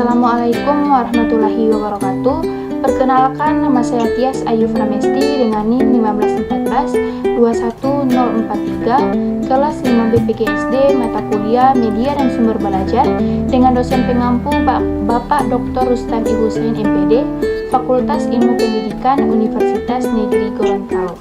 Assalamualaikum warahmatullahi wabarakatuh. Perkenalkan, nama saya Tias Ayu Pramesti dengan NIM 1514 21043, kelas 5 BPGSD, mata kuliah Media dan Sumber Belajar, dengan dosen pengampu Bapak Dr. Rustam I. Hussein MPD, Fakultas Ilmu Pendidikan Universitas Negeri Gorontalo.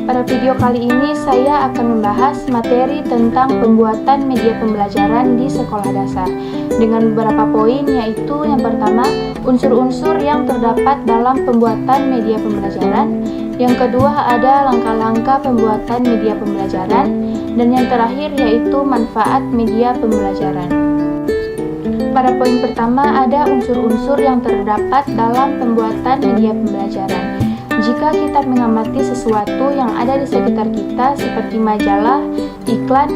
Pada video kali ini saya akan membahas materi tentang pembuatan media pembelajaran di sekolah dasar dengan beberapa poin, yaitu yang pertama, unsur-unsur yang terdapat dalam pembuatan media pembelajaran. Yang kedua, ada langkah-langkah pembuatan media pembelajaran, dan yang terakhir yaitu manfaat media pembelajaran. Pada poin pertama, ada unsur-unsur yang terdapat dalam pembuatan media pembelajaran. Jika kita mengamati sesuatu yang ada di sekitar kita seperti majalah, iklan,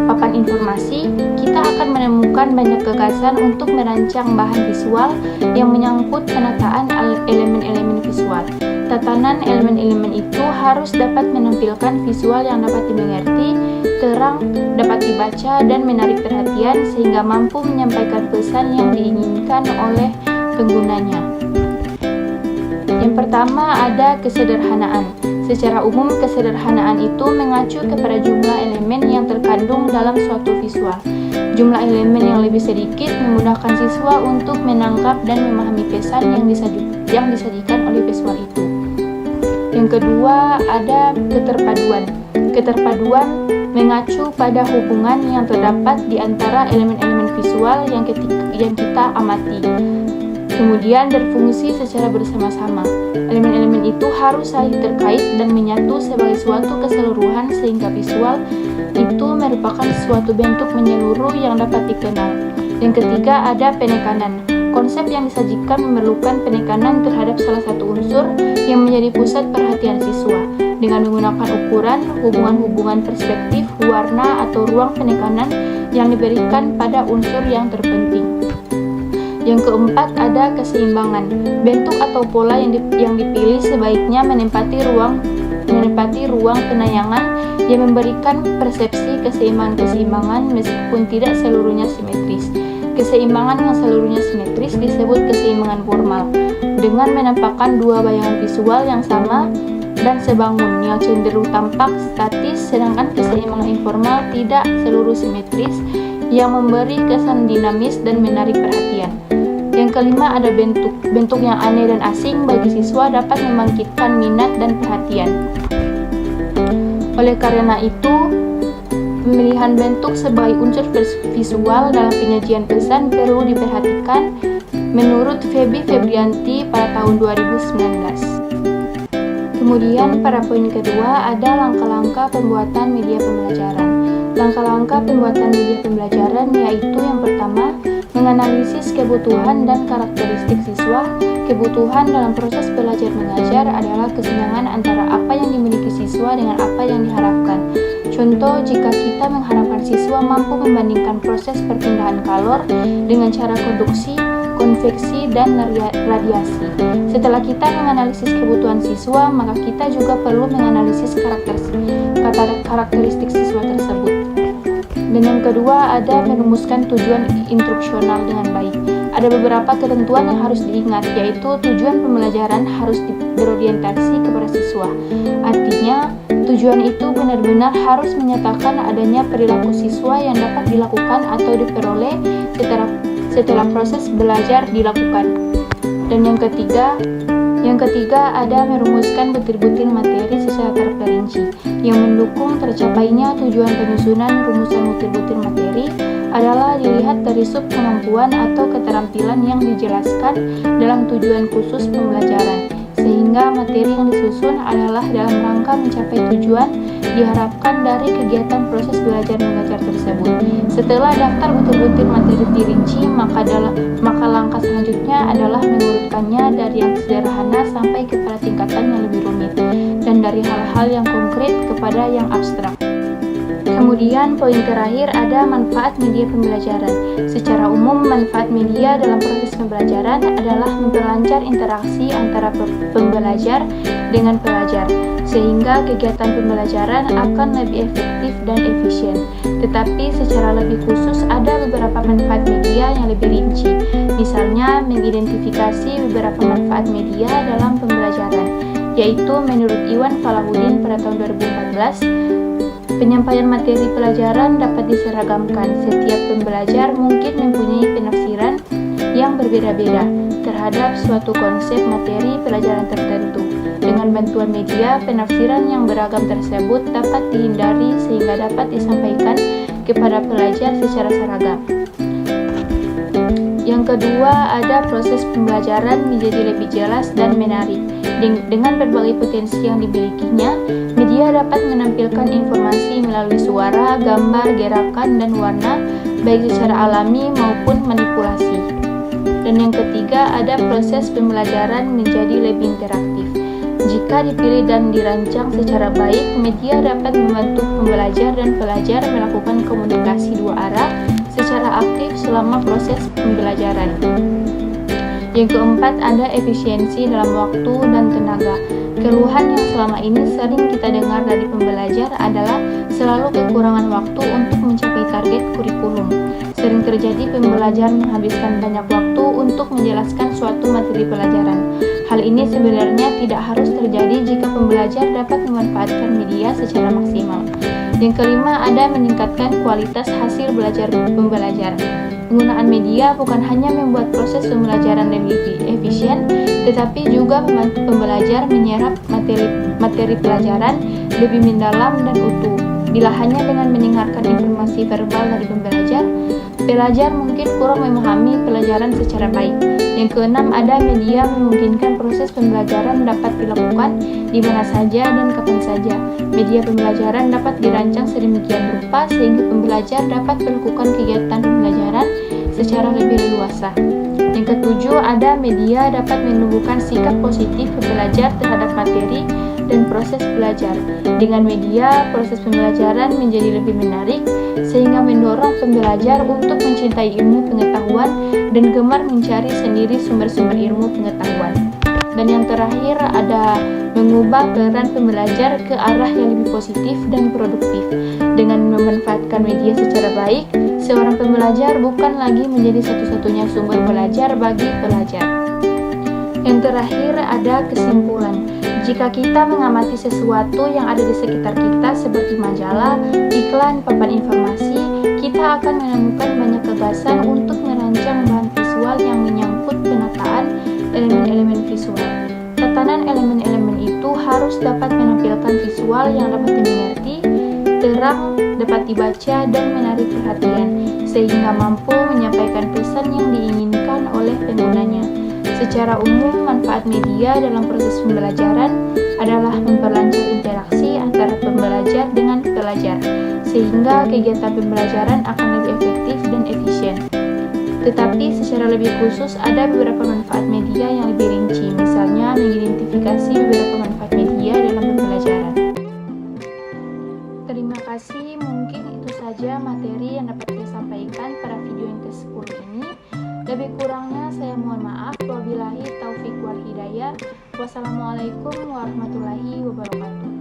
papan informasi, kita akan menemukan banyak gagasan untuk merancang bahan visual yang menyangkut penataan elemen-elemen visual. Tatanan elemen-elemen itu harus dapat menampilkan visual yang dapat dimengerti, terang, dapat dibaca, dan menarik perhatian sehingga mampu menyampaikan pesan yang diinginkan oleh penggunanya. Yang pertama, ada kesederhanaan. Secara umum, kesederhanaan itu mengacu kepada jumlah elemen yang terkandung dalam suatu visual. Jumlah elemen yang lebih sedikit memudahkan siswa untuk menangkap dan memahami pesan yang disajikan oleh visual itu. Yang kedua, ada keterpaduan. Keterpaduan mengacu pada hubungan yang terdapat di antara elemen-elemen visual yang kita amati, kemudian berfungsi secara bersama-sama. Elemen-elemen itu harus saling terkait dan menyatu sebagai suatu keseluruhan sehingga visual itu merupakan suatu bentuk menyeluruh yang dapat dikenal. Yang ketiga, ada penekanan. Konsep yang disajikan memerlukan penekanan terhadap salah satu unsur yang menjadi pusat perhatian siswa dengan menggunakan ukuran, hubungan-hubungan perspektif, warna, atau ruang penekanan yang diberikan pada unsur yang terpenting. Yang keempat, ada keseimbangan. Bentuk atau pola yang dipilih sebaiknya menempati ruang penayangan yang memberikan persepsi keseimbangan meskipun tidak seluruhnya simetris. Keseimbangan yang seluruhnya simetris disebut keseimbangan formal, dengan menampakkan dua bayangan visual yang sama dan sebangun yang cenderung tampak statis, sedangkan keseimbangan informal tidak seluruh simetris yang memberi kesan dinamis dan menarik perhatian. Yang kelima, ada bentuk. Bentuk yang aneh dan asing bagi siswa dapat membangkitkan minat dan perhatian. Oleh karena itu, pemilihan bentuk sebagai unsur visual dalam penyajian pesan perlu diperhatikan menurut Feby Febrianti pada tahun 2019. Kemudian pada poin kedua, ada langkah-langkah pembuatan media pembelajaran. Langkah-langkah pembuatan media pembelajaran yaitu yang pertama, menganalisis kebutuhan dan karakteristik siswa. Kebutuhan dalam proses belajar mengajar adalah kesenjangan antara apa yang dimiliki siswa dengan apa yang diharapkan. Contoh, jika kita mengharapkan siswa mampu membandingkan proses perpindahan kalor dengan cara konduksi, konveksi, dan radiasi. Setelah kita menganalisis kebutuhan siswa, maka kita juga perlu menganalisis karakteristik siswa tersebut. Dan yang kedua, ada merumuskan tujuan instruksional dengan baik. Ada beberapa ketentuan yang harus diingat, yaitu tujuan pembelajaran harus berorientasi kepada siswa. Artinya, tujuan itu benar-benar harus menyatakan adanya perilaku siswa yang dapat dilakukan atau diperoleh setelah proses belajar dilakukan. Dan yang ketiga ada merumuskan butir-butir materi secara terperinci yang mendukung tercapainya tujuan. Penyusunan rumusan butir-butir materi adalah dilihat dari sub kemampuan atau keterampilan yang dijelaskan dalam tujuan khusus pembelajaran, sehingga materi yang disusun adalah dalam rangka mencapai tujuan diharapkan dari kegiatan proses belajar mengajar tersebut. Setelah daftar butir-butir materi dirinci, maka langkah selanjutnya adalah mengurutkannya dari yang sederhana sampai kepada tingkatan yang lebih rumit, dan dari hal-hal yang konkret kepada yang abstrak. Kemudian poin terakhir ada manfaat media pembelajaran. Secara umum, manfaat media dalam proses pembelajaran adalah memperlancar interaksi antara pembelajar dengan pelajar, sehingga kegiatan pembelajaran akan lebih efektif dan efisien. Tetapi secara lebih khusus ada beberapa manfaat media yang lebih rinci. Misalnya, mengidentifikasi beberapa manfaat media dalam pembelajaran, yaitu menurut Iwan Falahuddin pada tahun 2014, penyampaian materi pelajaran dapat diseragamkan. Setiap pembelajar mungkin mempunyai penafsiran yang berbeda-beda terhadap suatu konsep materi pelajaran tertentu. Dengan bantuan media, penafsiran yang beragam tersebut dapat dihindari sehingga dapat disampaikan kepada pelajar secara seragam. Yang kedua, ada proses pembelajaran menjadi lebih jelas dan menarik. Dengan berbagai potensi yang dimilikinya, media dapat menampilkan informasi melalui suara, gambar, gerakan, dan warna, baik secara alami maupun manipulasi. Dan yang ketiga, ada proses pembelajaran menjadi lebih interaktif. Jika dipilih dan dirancang secara baik, media dapat membantu pembelajar dan pelajar melakukan komunikasi dua arah secara aktif selama proses pembelajaran. Yang keempat, ada efisiensi dalam waktu dan tenaga. Keluhan yang selama ini sering kita dengar dari pembelajar adalah selalu kekurangan waktu untuk mencapai target kurikulum. Sering terjadi pembelajar menghabiskan banyak waktu untuk menjelaskan suatu materi pelajaran. Hal ini sebenarnya tidak harus terjadi jika pembelajar dapat memanfaatkan media secara maksimal. Yang kelima, ada meningkatkan kualitas hasil belajar pembelajar. Penggunaan media bukan hanya membuat proses pembelajaran lebih efisien, tetapi juga membantu pembelajar menyerap materi pelajaran lebih mendalam dan utuh. Bila hanya dengan mendengarkan informasi verbal dari pelajar mungkin kurang memahami pelajaran secara baik. Yang keenam, ada media memungkinkan proses pembelajaran dapat dilakukan di mana saja dan kapan saja. Media pembelajaran dapat dirancang sedemikian rupa sehingga pembelajar dapat melakukan kegiatan pembelajaran secara lebih leluasa. Yang ketujuh, ada media dapat menumbuhkan sikap positif pembelajar terhadap materi dan proses belajar. Dengan media, proses pembelajaran menjadi lebih menarik sehingga mendorong pembelajar untuk mencintai ilmu pengetahuan dan gemar mencari sendiri sumber-sumber ilmu pengetahuan. Dan yang terakhir, ada mengubah peran pembelajar ke arah yang lebih positif dan produktif. Dengan memanfaatkan media secara baik, seorang pembelajar bukan lagi menjadi satu-satunya sumber belajar bagi pelajar. Yang terakhir, ada kesimpulan. Jika kita mengamati sesuatu yang ada di sekitar kita seperti majalah, iklan, papan informasi, kita akan menemukan banyak gagasan untuk merancang bahan visual yang menyangkut penataan elemen-elemen visual. Tatanan elemen-elemen itu harus dapat menampilkan visual yang dapat dimengerti, terang, dapat dibaca, dan menarik perhatian, sehingga mampu menyampaikan pesan yang diinginkan oleh penggunanya. Secara umum, manfaat media dalam proses pembelajaran adalah memperlancar interaksi antara pembelajar dengan pelajar, sehingga kegiatan pembelajaran akan lebih efektif dan efisien. Tetapi secara lebih khusus ada beberapa manfaat media yang lebih rinci, misalnya mengidentifikasi beberapa manfaat media dalam pembelajaran. Terima kasih, mungkin itu saja materi yang dapat saya sampaikan pada video yang ke-10 ini. Lebih kurangnya saya mohon maaf. Wabillahi taufiq wal hidayah. Wassalamualaikum warahmatullahi wabarakatuh.